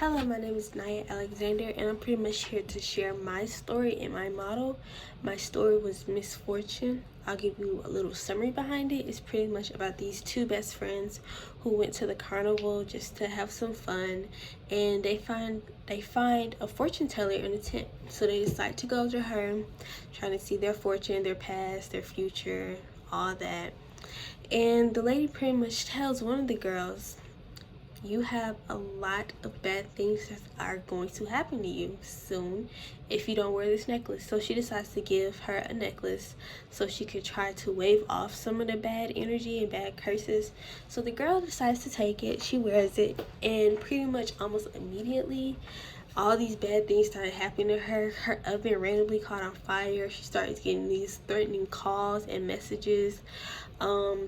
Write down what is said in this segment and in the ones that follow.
Hello, my name is Naya Alexander, and I'm pretty much here to share my story and my motto. My story was Misfortune. I'll give you a little summary behind it. It's pretty much about these two best friends who went to the carnival just to have some fun, and they find a fortune teller in a tent. So they decide to go to her, trying to see their fortune, their past, their future, all that. And the lady pretty much tells one of the girls, you have a lot of bad things that are going to happen to you soon if you don't wear this necklace. So she decides to give her a necklace so she could try to wave off some of the bad energy and bad curses. So the girl decides to take it, she wears it, and pretty much almost immediately all these bad things started happening to her. Her oven randomly caught on fire. She started getting these threatening calls and messages.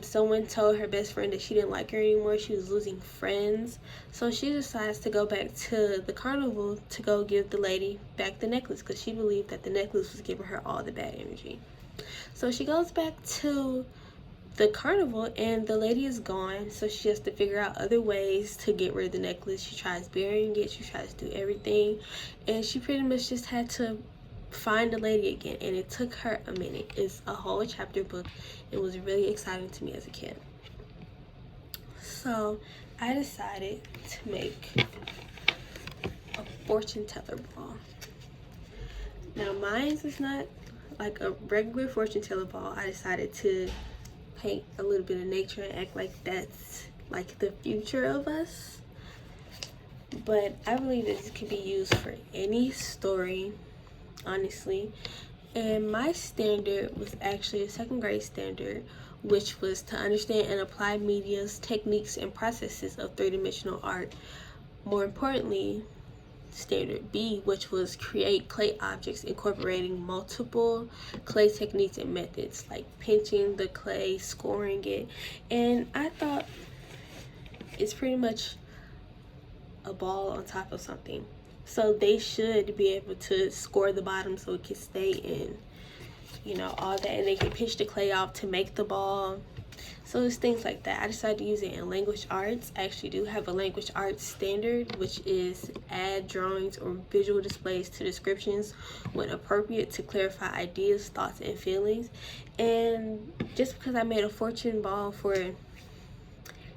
Someone told her best friend that she didn't like her anymore. She was losing friends. So she decides to go back to the carnival to go give the lady back the necklace because she believed that the necklace was giving her all the bad energy. So she goes back to the carnival and the lady is gone, so she has to figure out other ways to get rid of the necklace. She tries burying it, she tries to do everything, and she pretty much just had to find the lady again, and it took her a minute. It's a whole chapter book. It was really exciting to me as a kid. So I decided to make a fortune teller ball. Now mine is not like a regular fortune teller ball. I decided to paint a little bit of nature and act like that's like the future of us. But I believe this could be used for any story, honestly. And my standard was actually a second grade standard, which was to understand and apply media's techniques and processes of three-dimensional art. More importantly, standard B, which was create clay objects incorporating multiple clay techniques and methods like pinching the clay, scoring it. And I thought it's pretty much a ball on top of something, so they should be able to score the bottom so it can stay in, you know, all that, and they can pinch the clay off to make the ball. So it's things like that. I decided to use it in language arts. I actually do have a language arts standard, which is add drawings or visual displays to descriptions when appropriate to clarify ideas, thoughts, and feelings. And just because I made a fortune ball for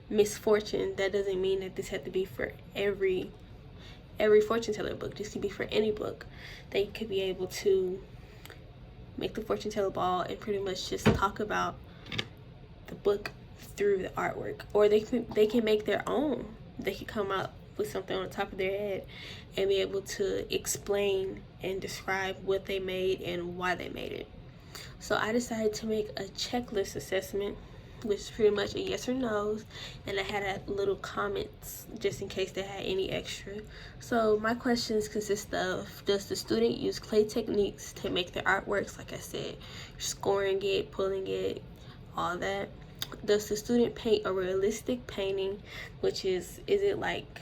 misfortune, that doesn't mean that this had to be for every fortune teller book. This could be for any book. They could be able to make the fortune teller ball and pretty much just talk about the book through the artwork, or they can make their own. They can come up with something on the top of their head and be able to explain and describe what they made and why they made it. So I decided to make a checklist assessment, which is pretty much a yes or no's, and I had a little comments just in case they had any extra. So my questions consist of, does the student use clay techniques to make their artworks? Like I said, scoring it, pulling it, all that. Does the student paint a realistic painting, which is it like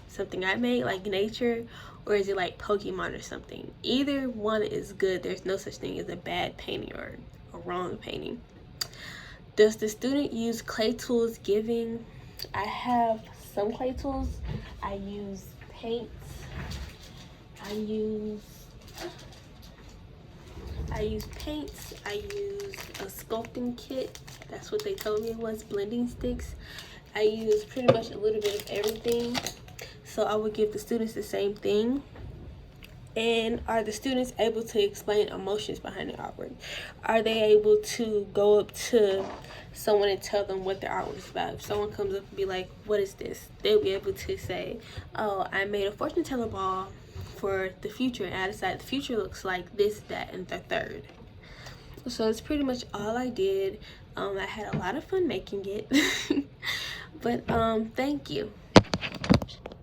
something I made, like nature, or is it like Pokemon or something? Either one is good. There's no such thing as a bad painting or a wrong painting. Does the student use clay tools giving? I have some clay tools. I use paints. I use paints. I use a sculpting kit. That's what they told me it was, blending sticks. I use pretty much a little bit of everything. So I would give the students the same thing. And are the students able to explain emotions behind the artwork? Are they able to go up to someone and tell them what their artwork is about? If someone comes up and be like, what is this? They'll be able to say, oh, I made a fortune teller ball for the future, and I decided the future looks like this, that, and the third. So it's pretty much all I did. I had a lot of fun making it. But thank you.